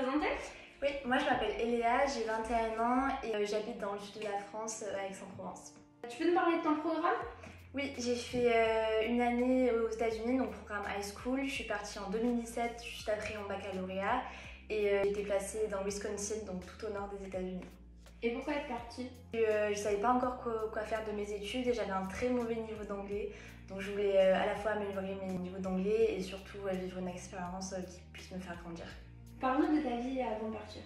présenter? Oui, moi je m'appelle Eléa, j'ai 21 ans et j'habite dans le sud de la France, à Aix-en-Provence. Tu peux nous parler de ton programme? Oui, j'ai fait une année aux États-Unis, donc programme high school. Je suis partie en 2017, juste après mon baccalauréat, et j'ai été placée dans Wisconsin, donc tout au nord des États-Unis. Et pourquoi être partie? Je savais pas encore quoi faire de mes études et j'avais un très mauvais niveau d'anglais. Donc je voulais à la fois améliorer mes niveaux d'anglais et surtout vivre une expérience qui puisse me faire grandir. Parle-nous de ta vie avant de partir.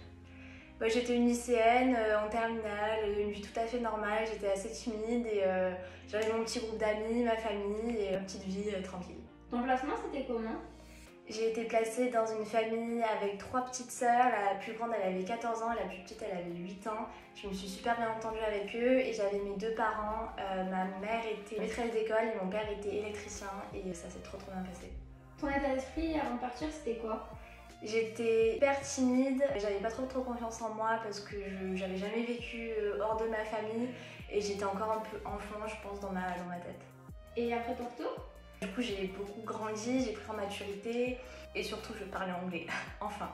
J'étais une lycéenne en terminale, une vie tout à fait normale, j'étais assez timide et j'avais mon petit groupe d'amis, ma famille et une petite vie tranquille. Ton placement c'était comment? J'ai été placée dans une famille avec 3 petites sœurs, la plus grande elle avait 14 ans, la plus petite elle avait 8 ans. Je me suis super bien entendue avec eux et j'avais mes 2 parents, ma mère était maîtresse d'école et mon père était électricien et ça s'est trop bien passé. Ton état d'esprit avant de partir c'était quoi? J'étais hyper timide, j'avais pas trop confiance en moi parce que j'avais jamais vécu hors de ma famille et j'étais encore un peu enfant je pense dans ma tête. Et après ton retour? Du coup j'ai beaucoup grandi, j'ai pris en maturité et surtout je parlais anglais, enfin.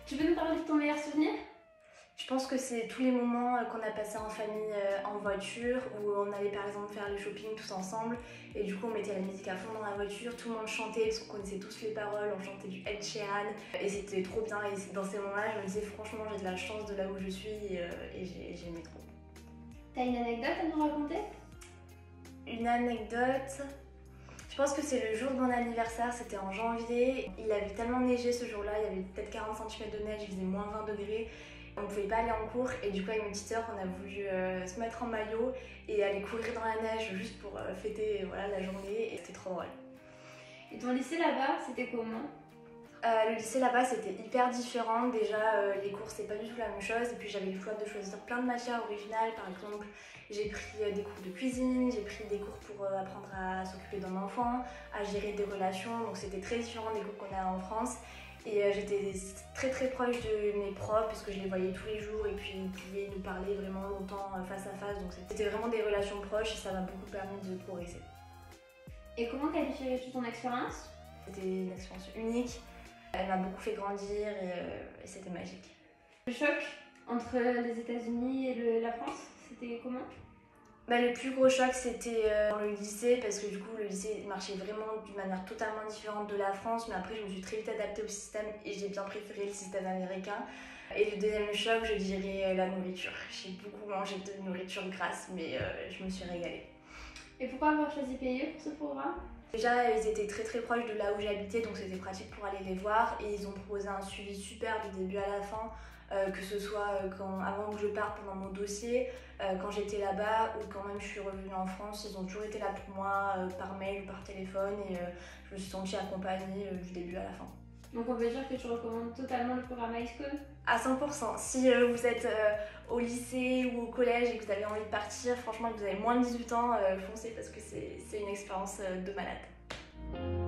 Tu peux nous parler de ton meilleur souvenir? Je pense que c'est tous les moments qu'on a passés en famille en voiture où on allait par exemple faire le shopping tous ensemble et du coup on mettait la musique à fond dans la voiture, tout le monde chantait parce qu'on connaissait tous les paroles, on chantait du Ed Sheeran et c'était trop bien et dans ces moments-là je me disais franchement j'ai de la chance de là où je suis et j'aimais trop. T'as une anecdote à nous raconter? Une anecdote? Je pense que c'est le jour de mon anniversaire, c'était en janvier. Il avait tellement neigé ce jour-là, il y avait peut-être 40 cm de neige, il faisait moins 20 degrés. On ne pouvait pas aller en cours et du coup avec mes petites sœurs on a voulu se mettre en maillot et aller courir dans la neige juste pour fêter la journée et c'était trop drôle. Et ton lycée là-bas c'était comment? Le lycée là-bas c'était hyper différent, déjà les cours c'est pas du tout la même chose et puis j'avais le choix de choisir plein de matières originales. Par exemple j'ai pris des cours de cuisine, j'ai pris des cours pour apprendre à s'occuper d'un enfant, à gérer des relations, donc c'était très différent des cours qu'on a en France. Et j'étais très proche de mes profs parce que je les voyais tous les jours et puis ils pouvaient nous parler vraiment longtemps face à face, donc c'était vraiment des relations proches et ça m'a beaucoup permis de progresser. Et comment qualifierais-tu ton expérience? C'était une expérience unique, elle m'a beaucoup fait grandir et c'était magique. Le choc entre les États-Unis et la France, c'était comment? Le plus gros choc c'était dans le lycée parce que du coup le lycée marchait vraiment d'une manière totalement différente de la France, mais après je me suis très vite adaptée au système et j'ai bien préféré le système américain. Et le deuxième choc je dirais la nourriture. J'ai beaucoup mangé de nourriture grasse mais je me suis régalée. Et pourquoi avoir choisi PIE pour ce programme? Déjà ils étaient très proches de là où j'habitais donc c'était pratique pour aller les voir et ils ont proposé un suivi super du début à la fin. Que ce soit avant que je parte pendant mon dossier, quand j'étais là-bas ou quand même je suis revenue en France, ils ont toujours été là pour moi par mail ou par téléphone et je me suis sentie accompagnée du début à la fin. Donc on peut dire que tu recommandes totalement le programme high school? À 100%. Si vous êtes au lycée ou au collège et que vous avez envie de partir, franchement que vous avez moins de 18 ans, foncez parce que c'est une expérience de malade.